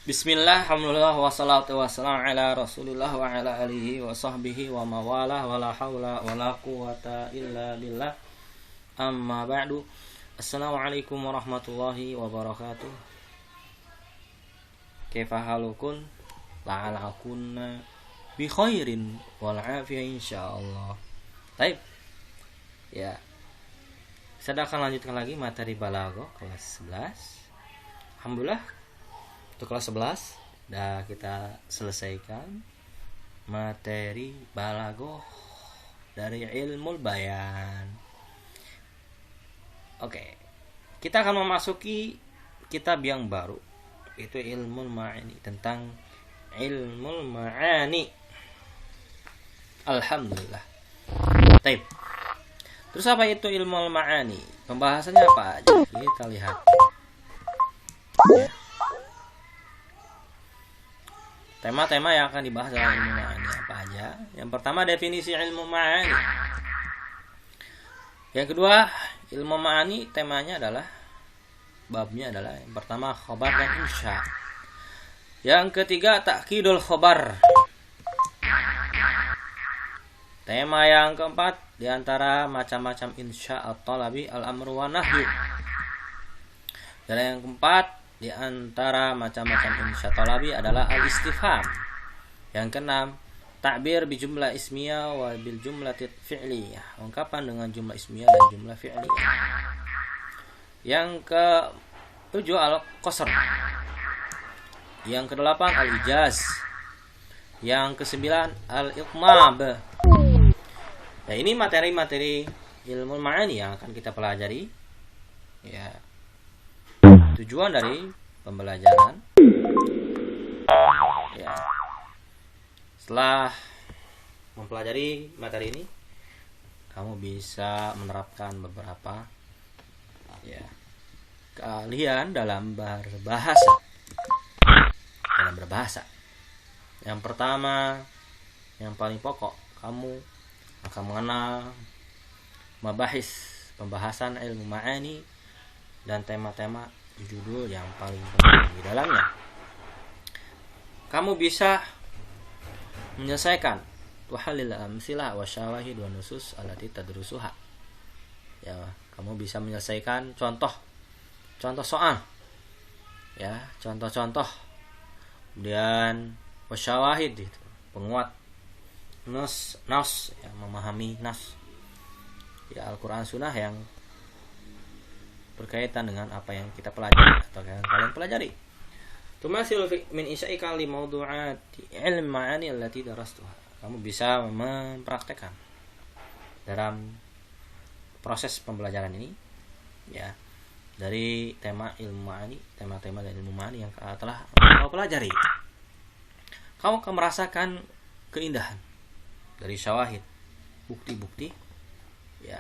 Bismillah, alhamdulillah, wassalatu wassalamu ala rasulillah wa ala alihi wa sahbihi wa mawalah wa la hawla wa la quwata illa billah. Amma ba'du. Assalamualaikum warahmatullahi wabarakatuh. Kaifa halukun? La'alakunna bi khairin wal afiyah insyaallah. Baik. Ya. Saya akan lanjutkan lagi materi balaghah kelas 11. Alhamdulillah untuk kelas 11 dah kita selesaikan materi balaghah dari ilmu bayan. Oke. Kita akan memasuki kitab yang baru, yaitu ilmu ma'ani, tentang ilmu ma'ani. Alhamdulillah. Baik. Terus apa itu ilmu ma'ani? Pembahasannya apa aja? Kita lihat. Ya. Tema-tema yang akan dibahas dalam ilmu ma'ani apa aja? Yang pertama, definisi ilmu ma'ani. Yang kedua, ilmu ma'ani temanya adalah, babnya adalah, yang pertama khobar dan insya. Yang ketiga, ta'kidul khobar. Tema yang keempat, diantara macam-macam insya at-talabi al-amru wa nahyu. Dan yang keempat, di antara macam-macam insya talabi adalah al-istifham. Yang keenam, ta'bir bi jumlah ismiyah wa bil jumlah fi'liyah, ungkapan dengan jumlah ismiyah dan jumlah fi'liyah. Yang ke-7, al-qasr. Yang ke-8, al-ijaz. Yang ke-9, al-itmab. Nah, ini materi-materi ilmu ma'ani yang akan kita pelajari. Ya. Tujuan dari pembelajaran, ya, setelah mempelajari materi ini, kamu bisa menerapkan beberapa, ya, keahlian dalam berbahasa. Yang pertama, yang paling pokok, kamu akan mengenal mabahis, pembahasan ilmu ma'ani dan tema-tema judul yang paling penting di dalamnya. Kamu bisa menyelesaikan wahalil amsilah wa syawahid wa nusus allati tadrusuha. Ya, kamu bisa menyelesaikan contoh soal. Ya, contoh-contoh. Kemudian wasyawahid itu, penguat, nas, ya, memahami nas. Ya, Al-Qur'an Sunnah yang berkaitan dengan apa yang kita pelajari atau yang kalian pelajari. Tumasil min isya'i kali mawdu'ati ilm ma'ani allati darastuha. Kamu bisa mempraktekkan dalam proses pembelajaran ini, ya, dari tema ilmu ma'ani, tema-tema dari ilmu ma'ani yang telah kamu pelajari. Kamu akan merasakan keindahan dari syawahid, bukti-bukti, ya,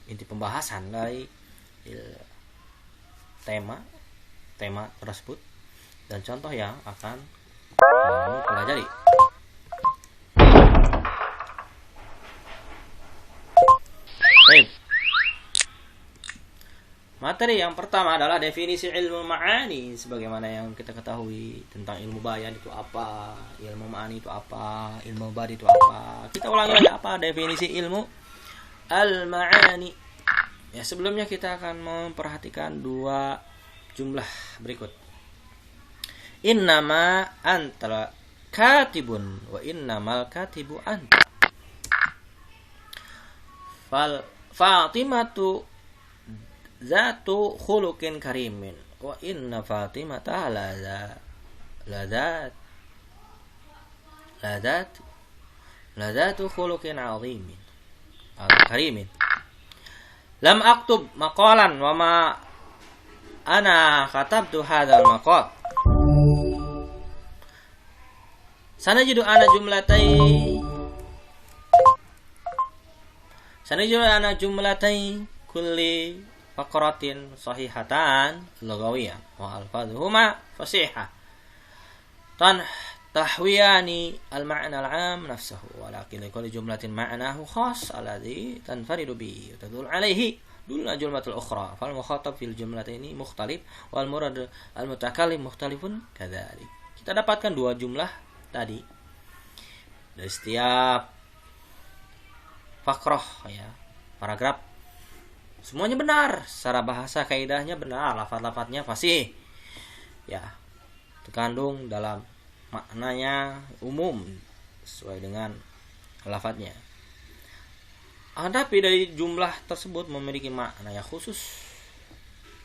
inti pembahasan dari tema tersebut dan contoh yang akan kamu pelajari. Baik. Materi yang pertama adalah definisi ilmu ma'ani. Sebagaimana yang kita ketahui tentang ilmu bayan itu apa, ilmu ma'ani itu apa, ilmu badi itu apa. Kita ulangi lagi, apa definisi ilmu al-ma'ani. Ya, sebelumnya kita akan memperhatikan dua jumlah berikut. Innama anta katibun wa innamal katibu anta. Fatimatu zatu khuluqin karimin wa inna Fatimata lazatu khuluqin azimin karimin. Lam aktub maqalan wa ma ana katabtu hadzal maqal. Sanajidu ana jumlatai kulli faqratin sahihatan lughawiyah wa alfadhuhuma fasihah. Tahwiyani al-ma'na al-'am nafsuhu walakin likulli jumlatin ma'nahu khas alladhi tanfaridu bihi tadul 'alaihi dulna jumlatul ukhra fal mukhatab fil jumlataini mukhtalif wal murad al mutakallim mukhtalifun kadzalik. kita dapatkan dua jumlah tadi dari setiap fakroh, ya, paragraf. Semuanya benar, secara bahasa kaidahnya benar, lafaz-lafaznya fasih, ya, terkandung dalam maknanya umum sesuai dengan lafaznya. Tapi dari jumlah tersebut memiliki makna yang khusus,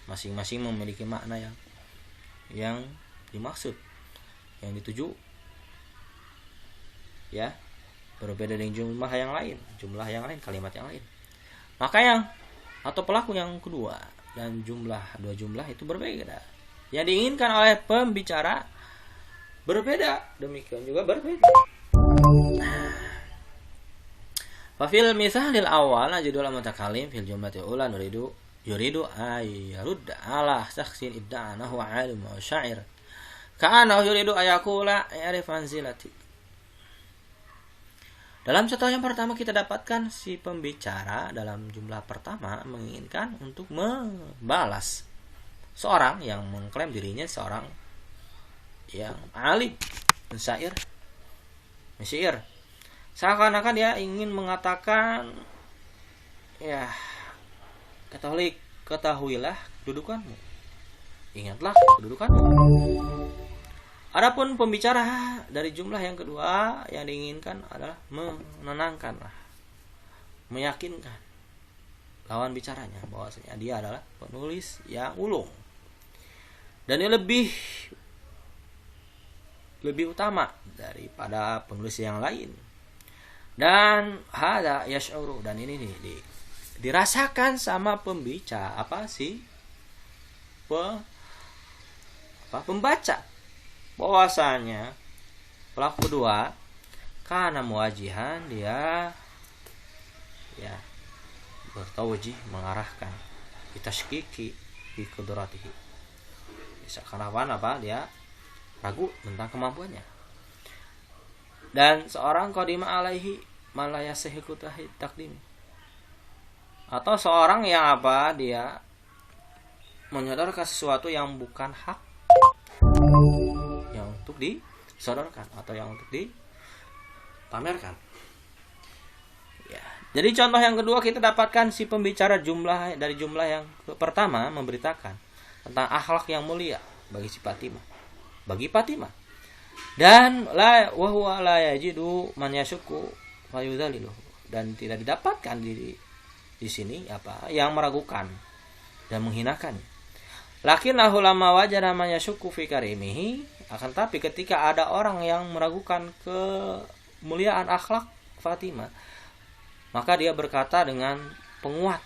masing-masing memiliki makna yang dimaksud, yang dituju, ya, berbeda dengan jumlah yang lain, kalimat yang lain. Maka atau pelaku yang kedua dan dua jumlah itu berbeda. Yang diinginkan oleh pembicara berbeda, demikian juga berbeda. Fafil misalil awal najidul mutakalim fil jumlati ula yuridu ayyarud ala shakhsin idda'anahu alim wa syair ka'anahu yuridu ayakula ya'rifan zilati. Dalam contoh yang pertama kita dapatkan si pembicara dalam jumlah pertama menginginkan untuk membalas seorang yang mengklaim dirinya seorang yang alim, syair. Seakan-akan dia ingin mengatakan, ya, ketahuilah kedudukanmu. Ingatlah kedudukanmu. Adapun pembicara dari jumlah yang kedua yang diinginkan adalah menenangkan, meyakinkan lawan bicaranya bahwasanya dia adalah penulis yang ulung dan dia lebih utama daripada penulis yang lain. Dan hada yash'uru, dan ini dirasakan sama pembicara, pembaca, bahwasanya pelaku kedua karena muwajihan dia, ya, bertawjih, mengarahkan bitashkiki bi qudratihi. Seakan-akan dia ragu tentang kemampuannya. Dan seorang qadima alaihi malaya sehiku takdim, atau seorang yang dia menyodorkan sesuatu yang bukan hak, yang untuk disodorkan atau yang untuk dipamerkan, ya. Jadi contoh yang kedua kita dapatkan si pembicara dari jumlah yang pertama memberitakan tentang akhlak yang mulia bagi Fatimah. Dan wa huwa la yajidu man yashukku fayudzalilu, dan tidak didapatkan di sini yang meragukan dan menghinakan. Lakinnahu lamma wajada man yashukku fi karimihi, akan tapi ketika ada orang yang meragukan kemuliaan akhlak Fatimah, maka dia berkata dengan penguat,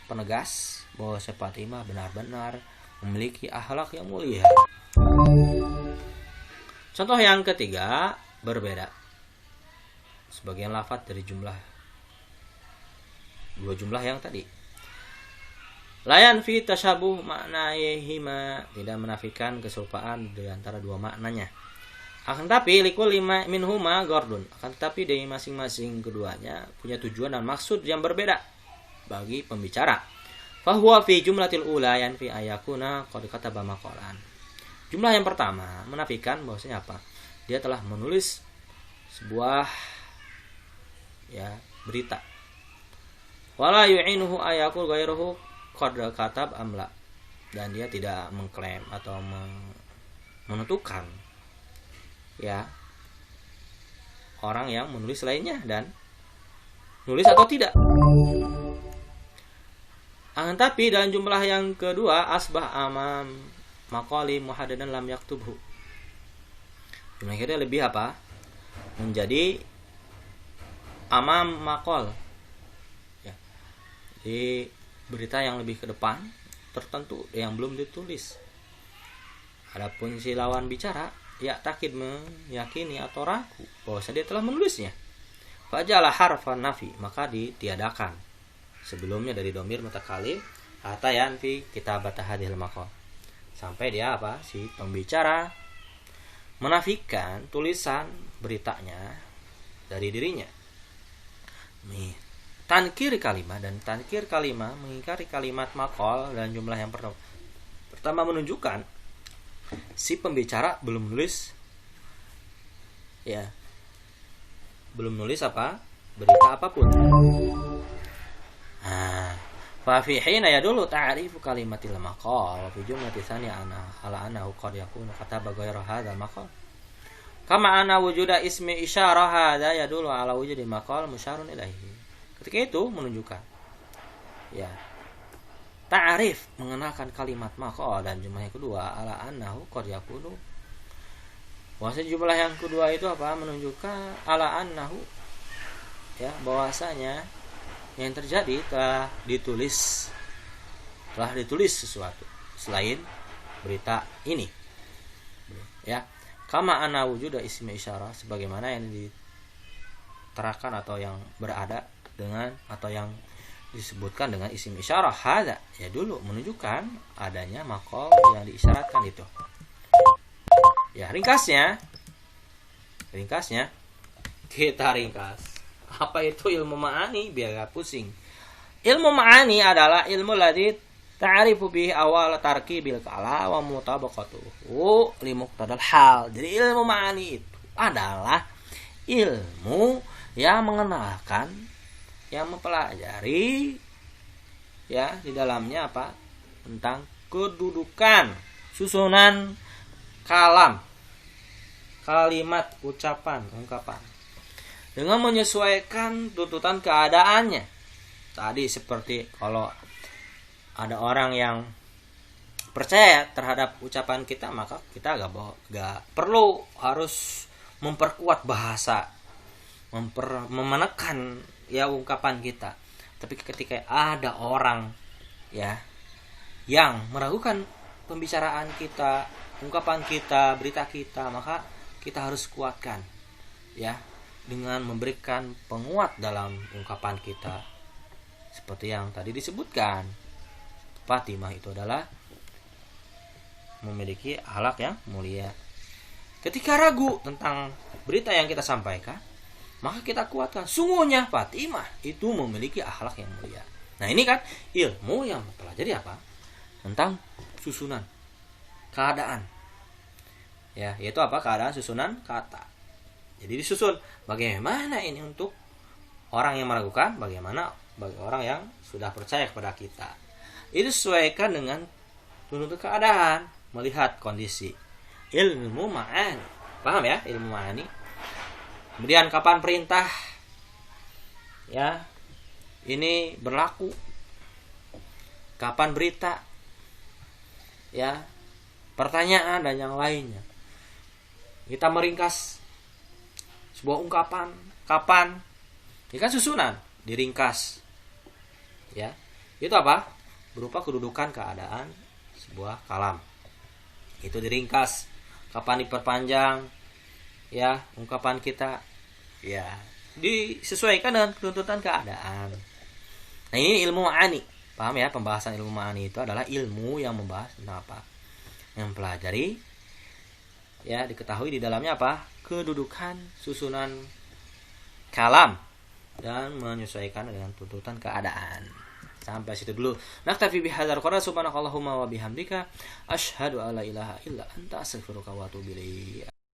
penegas, bahwa Fatimah benar-benar memiliki akhlak yang mulia. Contoh yang ketiga berbeda. Sebagian lafaz dari dua jumlah yang tadi. Layan fi tashabuh maknayhima, tidak menafikan keserupaan di antara dua maknanya. Akan tapi likul lima minhuma gordun, akan tapi dari masing-masing keduanya punya tujuan dan maksud yang berbeda bagi pembicara. Fahuwa fi jumlatil ula yan fi ayakuna qad kataba maqalan. Jumlah yang pertama menafikan bahwasanya dia telah menulis sebuah, ya, berita. Wala yu'inuhu ayakul ghairuhu qad katab amla, dan dia tidak mengklaim atau menentukan, ya, orang yang menulis lainnya dan nulis atau tidak. Tapi dalam jumlah yang kedua asbah amam maqali muhaddadan lam yaktubhu. Jumlah kira lebih menjadi amam maqal, ya, di berita yang lebih ke depan tertentu yang belum ditulis. Adapun si lawan bicara takid meyakini atau ragu bahwa dia telah menulisnya. Fajala harfan nafi, maka ditiadakan sebelumnya dari dhamir mutakalim hatta yanfi kitabat hadhil maqal, sampai dia si pembicara menafikan tulisan beritanya dari dirinya. Tankir kalimat, dan tankir kalimat mengingkari kalimat maqal dan jumlah yang pertama menunjukkan si pembicara belum nulis, ya, belum nulis apa, berita apapun. Fa fi hina yadullu ta'rifu kalimatil maqal fi jumlati tsaniyah ala annahu qad yakunu kataba ghayra hadzal maqal. Kama anna wujuda ismi isyarah hadza yadullu ala wujudi maqal musyarun ilaihi. Ketika itu menunjukkan, ya, ta'rif mengenalkan kalimat maqal dan jumlah yang kedua ala annahu qad yakunu. Bahwasanya jumlah yang kedua itu apa? Menunjukkan ala annahu, ya, bahwasanya yang terjadi telah ditulis sesuatu selain berita ini, ya. Kama ana wujuda ismi isyarah, sebagaimana yang diterangkan atau yang berada dengan atau yang disebutkan dengan isim isyarah hadza, ya, dulu menunjukkan adanya maqal yang diisyaratkan itu. Ya, ringkasnya kita ringkas. Apa itu ilmu ma'ani biar gak pusing. Ilmu ma'ani adalah ilmu ladzi ta'rifu bihi awal tarkibil kalam wa mutabaqatuhu li muqtadal hal. Jadi ilmu ma'ani itu adalah ilmu yang mengenalkan, yang mempelajari, ya, di dalamnya apa? Tentang kedudukan susunan kalam, kalimat, ucapan, ungkapan, dengan menyesuaikan tuntutan keadaannya. Tadi seperti kalau ada orang yang percaya terhadap ucapan kita, maka kita gak perlu harus memperkuat bahasa, memenekan, ya, ungkapan kita. Tapi ketika ada orang, ya, yang meragukan pembicaraan kita, ungkapan kita, berita kita, maka kita harus kuatkan, ya, dengan memberikan penguat dalam ungkapan kita. Seperti yang tadi disebutkan, Fatimah itu adalah memiliki akhlak yang mulia. Ketika ragu tentang berita yang kita sampaikan, maka kita kuatkan, sungguhnya Fatimah itu memiliki akhlak yang mulia. Nah, ini kan ilmu yang mempelajari apa? Tentang susunan keadaan, ya, yaitu apa? Keadaan, susunan kata. Jadi disusun bagaimana ini untuk orang yang meragukan, bagaimana bagi orang yang sudah percaya kepada kita. Itu sesuaikan dengan tuntutan keadaan, melihat kondisi. Ilmu ma'ani. Paham ya? Ilmu ma'ani. Kemudian kapan perintah, ya, ini berlaku, kapan berita, ya, pertanyaan dan yang lainnya. Kita meringkas sebuah ungkapan, kapan, ini kan susunan, diringkas, ya, itu apa? Berupa kedudukan keadaan sebuah kalam, itu diringkas. Kapan diperpanjang, ya, ungkapan kita, ya, disesuaikan dengan tuntutan keadaan. Nah, ini ilmu ma'ani. Paham ya? Pembahasan ilmu ma'ani itu adalah ilmu yang membahas tentang apa? Yang pelajari, ya, diketahui di dalamnya apa? Kedudukan susunan kalam dan menyesuaikan dengan tuntutan keadaan. Sampai situ dulu. Naktafi bihadzal qadar, subhanakallahumma wa bihamdika asyhadu alla ilaha illa anta astaghfiruka wa atubu ilaik.